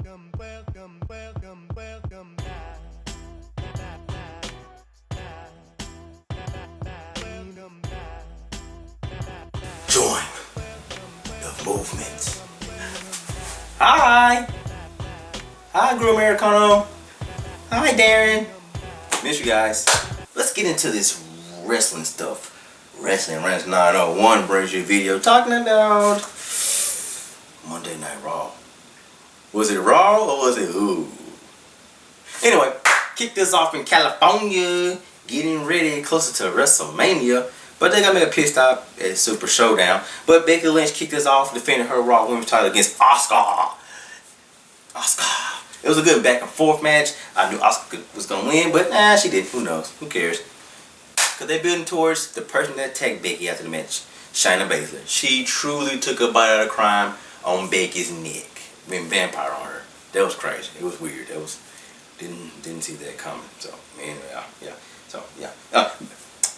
welcome back. Join the movement. Hi, Gru Americano. Hi, Darren. Miss you guys. Let's get into this wrestling stuff. Wrestling Rants 901 brings you a video talking about Monday Night Raw. Was it Raw or was it Ooh? Anyway, kick this off in California, getting ready closer to WrestleMania. But they gotta make a pit stop at Super Showdown. But Becky Lynch kicked this off, defending her Raw Women's title against Asuka. It was a good back and forth match. I knew Asuka was gonna win, but she didn't. Who knows? Who cares? Because they're building towards the person that attacked Becky after the match, Shayna Baszler. She truly took a bite out of crime on Becky's neck. Went vampire on her. That was crazy. It was weird. That was didn't see that coming. So anyway, yeah.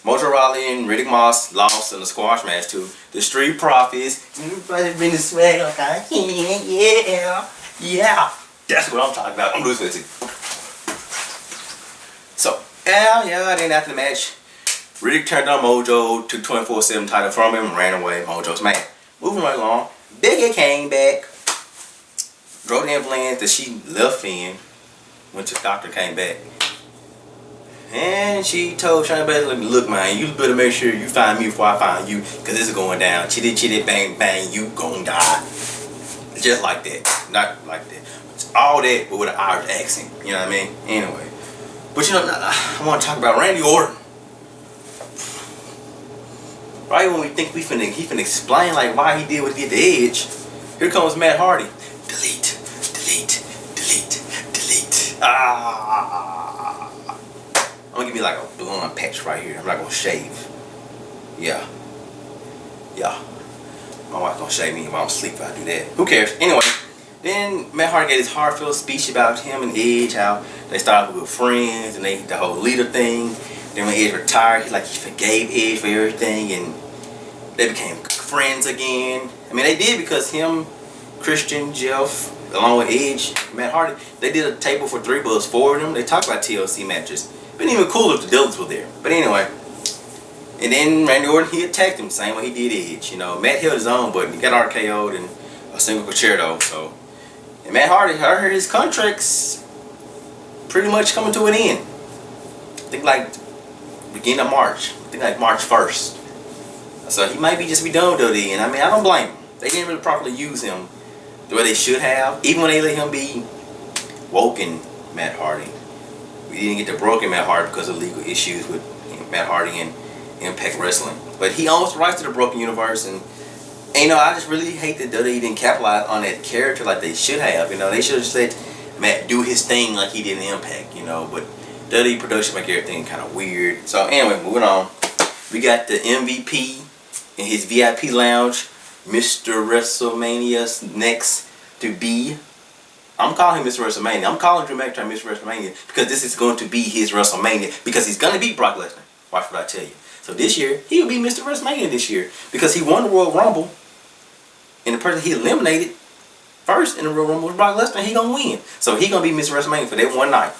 Mojo Rawley and Riddick Moss lost in the squash match to the Street Profits. Everybody's been this way, okay? Yeah. That's what I'm talking about. I'm losing it. So, then after the match, Riddick turned on Mojo, took 24/7 title from him, and ran away. Mojo's mad. Moving right along, Becky came back, drove the ambulance that she left in, went to the doctor, came back. And she told Shayna Baszler, look man, you better make sure you find me before I find you, because this is going down. Chitty, bang, bang, you gon' die. Just like that. Not like that. It's all that, but with an Irish accent. You know what I mean? Anyway. But I want to talk about Randy Orton. Right when we think he finna explain like why he did what he did to Edge, here comes Matt Hardy. Delete. I'm gonna give me like a blonde patch right here. I'm not gonna shave. Yeah. My wife's gonna shave me while I'm asleep if I do that. Who cares? Anyway, then Matt Hardy gave his heartfelt speech about him and Edge, how they started with friends and the whole leader thing. Then when Edge retired, he forgave Edge for everything and they became friends again. I mean, they did because him, Christian, Jeff, along with Edge, Matt Hardy, they did a table for 4 of them. They talked about TLC matches. Been even cooler if the Dillons were there. But anyway. And then Randy Orton, he attacked him same way he did Edge. Matt held his own, but he got RKO'd and a single concerto. So, and Matt Hardy, I heard his contract's pretty much coming to an end. I think beginning of March. I think March 1st. So he might just be done with WWE. And I mean, I don't blame him. They didn't really properly use him the way they should have. Even when they let him be woken Matt Hardy. We didn't get the broken Matt Hardy because of legal issues with Matt Hardy and Impact Wrestling. But he owns the rights to the broken universe, and I just really hate that WWE didn't capitalize on that character like they should have. They should have let Matt do his thing like he did in Impact. But WWE production make everything kind of weird. So anyway, moving on. We got the M.V.P. in his V.I.P. lounge. Mr. WrestleMania's next to be. I'm calling him Mr. WrestleMania. I'm calling Drew McIntyre Mr. WrestleMania because this is going to be his WrestleMania because he's going to beat Brock Lesnar. Watch what I tell you. So this year, he'll be Mr. WrestleMania this year because he won the Royal Rumble and the person he eliminated first in the Royal Rumble was Brock Lesnar. He going to win. So he going to be Mr. WrestleMania for that one night.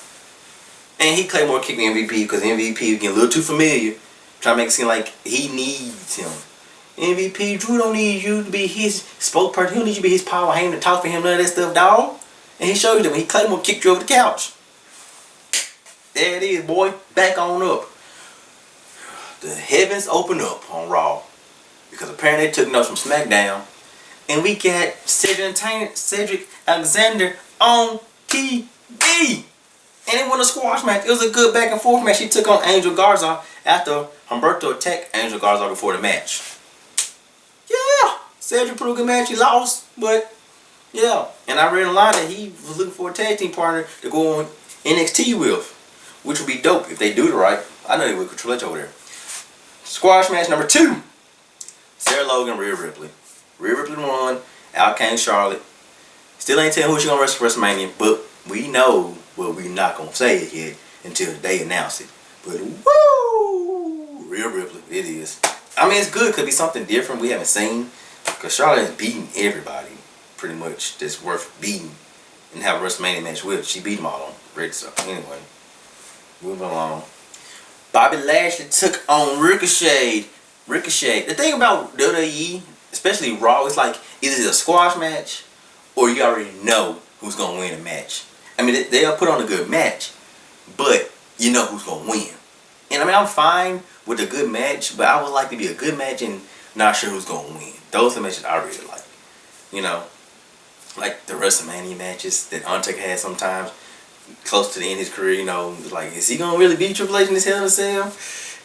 And he Claymore kicked the MVP because the MVP was getting a little too familiar, trying to make it seem like he needs him. MVP, Drew don't need you to be his spokesperson. He don't need you to be his power hand to talk for him, none of that stuff, dog. And he showed you that when he Claymore kicked you over the couch. There it is, boy. Back on up. The heavens opened up on Raw. Because apparently they took notes from SmackDown. And we got Cedric Alexander on TV. And it won a squash match. It was a good back and forth match. He took on Angel Garza after Humberto attacked Angel Garza before the match. Yeah. Cedric put a good match. He lost. But yeah. And I read a line that he was looking for a tag team partner to go on NXT with. Which would be dope if they do it right. I know they would. Triple H over there. Squash match number 2. Sarah Logan, Rhea Ripley. Rhea Ripley won. Out came Charlotte. Still ain't telling who she's going to wrestle for WrestleMania. But we know, but we're not going to say it yet until they announce it. But woo! Rhea Ripley. It is. I mean, it's good. Could be something different we haven't seen. Because Charlotte has beaten everybody. Pretty much. That's worth beating. And have a WrestleMania match with. She beat them all on Rick. So anyway, moving along. Bobby Lashley took on Ricochet. The thing about WWE, especially Raw, it's like either it's a squash match or you already know who's gonna win a match. I mean, they'll put on a good match, but you know who's gonna win. And I mean, I'm fine with a good match, but I would like to be a good match and not sure who's gonna win. Those are the matches I really like. You know, like the WrestleMania matches that Undertaker had sometimes close to the end of his career. You know, like, is he gonna really beat Triple H in this Hell in a Cell?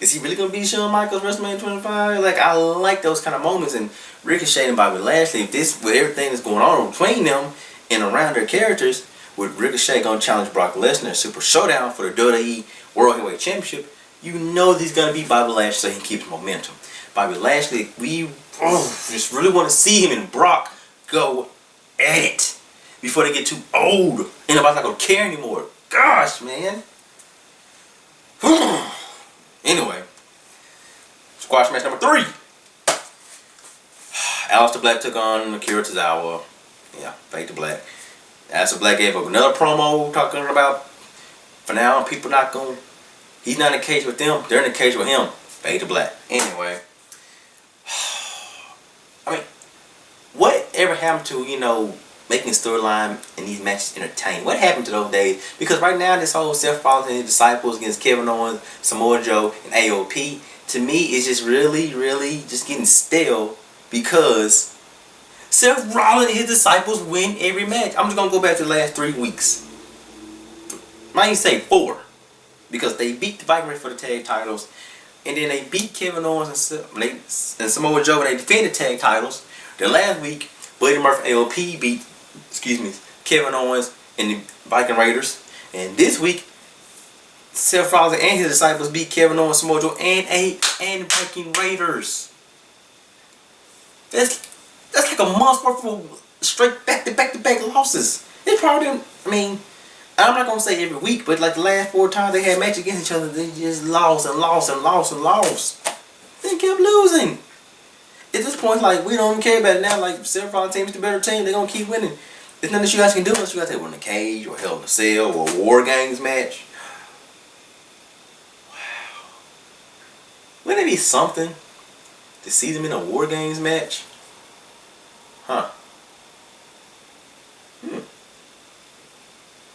Is he really gonna beat Shawn Michaels WrestleMania 25? Like, I like those kind of moments. And Ricochet and Bobby Lashley, with everything that's going on between them and around their characters, with Ricochet gonna challenge Brock Lesnar Super Showdown for the WWE World Heavyweight Championship, you know he's gonna beat Bobby Lashley so he can keep his momentum. Bobby Lashley, we just really want to see him and Brock go at it before they get too old and nobody's not gonna care anymore. Gosh, man. Anyway, squash match number 3. Aleister Black took on Akira Tozawa. Yeah, Fade to Black. Aleister Black gave up another promo talking about, for now, people not going, he's not in the cage with them, they're in the cage with him. Fade to Black. Anyway, I mean, whatever happened to, you know, making storyline in these matches entertaining? What happened to those days? Because right now, this whole Seth Rollins and his disciples against Kevin Owens, Samoa Joe, and AOP, to me, is just really, really just getting stale because Seth Rollins and his disciples win every match. I'm just going to go back to the last 3 weeks. Might even say 4. Because they beat the Viking Raiders for the tag titles. And then they beat Kevin Owens and Samoa Joe and they defended tag titles. The last week, Buddy Murphy and AOP beat Kevin Owens and the Viking Raiders. And this week, Seth Rollins and his disciples beat Kevin Owens, Samoa Joe, and Viking Raiders. That's like a month's worth of straight back-to-back losses. They probably didn't, I mean, I'm not going to say every week, but like the last 4 times they had matches against each other, they just lost and lost and lost and lost. They kept losing. At this point, like, we don't even care about it now. Like, Seth Rollins team is the better team. They're going to keep winning. There's nothing that you guys can do unless you guys take one in the cage or Hell in a Cell or a War Games match. Wow. Wouldn't it be something to see them in a War Games match? Huh.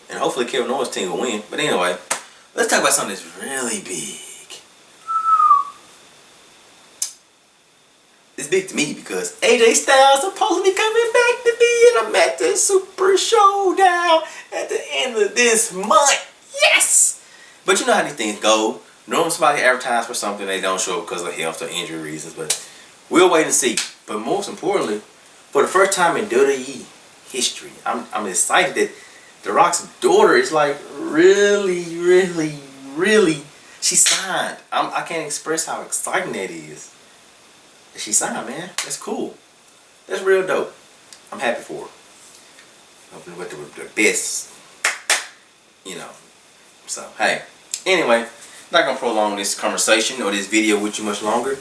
And hopefully Kevin Owens' team will win. But anyway, let's talk about something that's really big. It's big to me because AJ Styles is supposed to be coming back to be in a match at Super Showdown at the end of this month. Yes! But you know how these things go. Normally somebody advertises for something they don't show because of health or injury reasons. But we'll wait and see. But most importantly, for the first time in WWE history, I'm excited that The Rock's daughter is like really, she signed. I can't express how exciting that is. She signed, man. That's cool. That's real dope. I'm happy for her. Hoping with the best, you know. So, hey. Anyway, not going to prolong this conversation or this video with you much longer.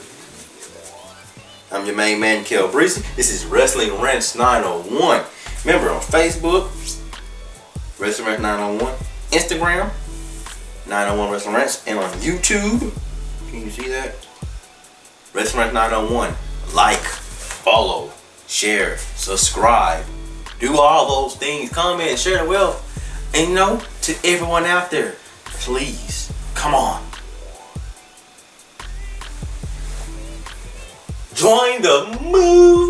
I'm your main man, Kel Breezy. This is Wrestling Rants 901. Remember, on Facebook, Wrestling Rants 901. Instagram, 901 Wrestling Rants. And on YouTube, can you see that? Wrestling Rants 901. Like, follow, share, subscribe. Do all those things. Comment, share the wealth. And you know, to everyone out there, please, come on. Join the move.